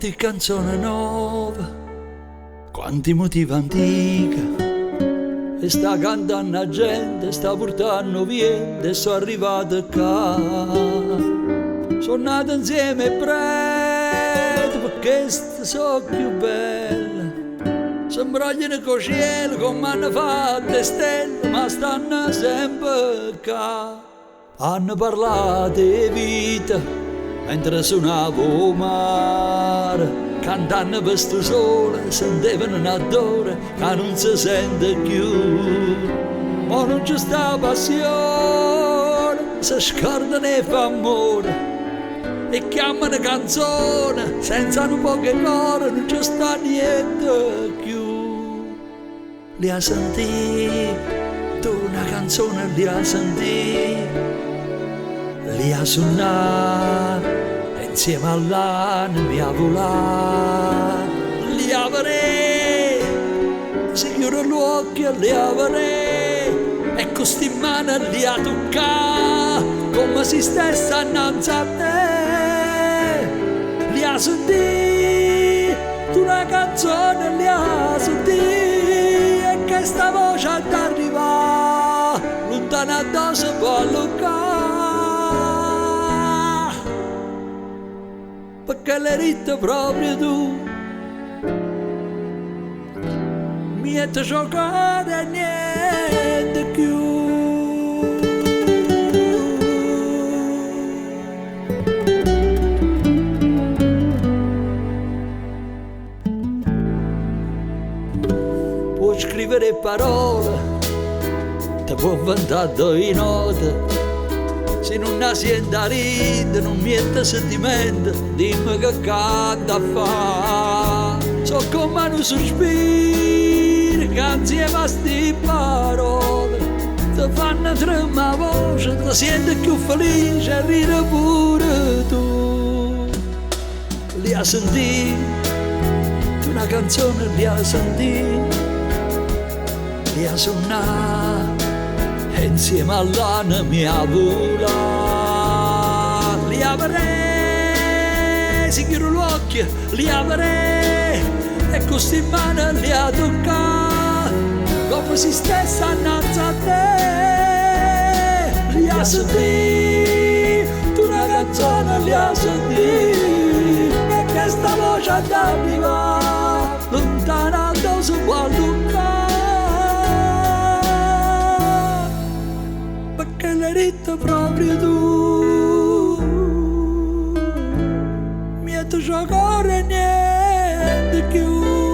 Quanti canzoni nuove, quanti motivi antichi, e sta cantando la gente, sta portando via, e sono arrivato qua. Sono nato insieme e preto, perché sono più belle. Sembragliano con cielo, come hanno fatto le stelle, ma stanno sempre qua. Hanno parlato di vita, mentre suonavo mare, cantando per sto sole, sentivano un odore che non si sente più. Ma non c'è sta passione, si scordano e fa amore, e chiamano canzone, senza un po' che cuore non c'è sta niente più. Li ha sentiti, tu una canzone li ha sentiti, li ha suonato insieme all'anima volare, li avrei, si chiude gli occhi e li avrei, e con sti mani li ha toccato come si stesse annanzi a te. Li ha sentiti, tu una canzone li ha sentiti, e che sta voce ad arrivare lontana addosso può allocare. Perché l'hai detto proprio tu, niente giocare, niente più. Puoi scrivere parole, ti può vantare in note, se non ha sienta ride, non miente sentimento, dimmi che canta fa. So come un sospiro, che insieme a sti parole ti fanno tremare voce, ti senti più felice e ride pure tu. Li ha sentiti, una canzone li ha sentiti, li ha suonato insieme all'anima vola. Li avrei, si chiude l'occhio, li avrei, e con sti mani li ha toccato come si stesse annanzi a te. Li ha sentiti, tu una canzone li ha sentiti, e che sta voce ad arrivare lontana addosso può toccare. Perché l'hai detto proprio tu, niente giocare, niente più.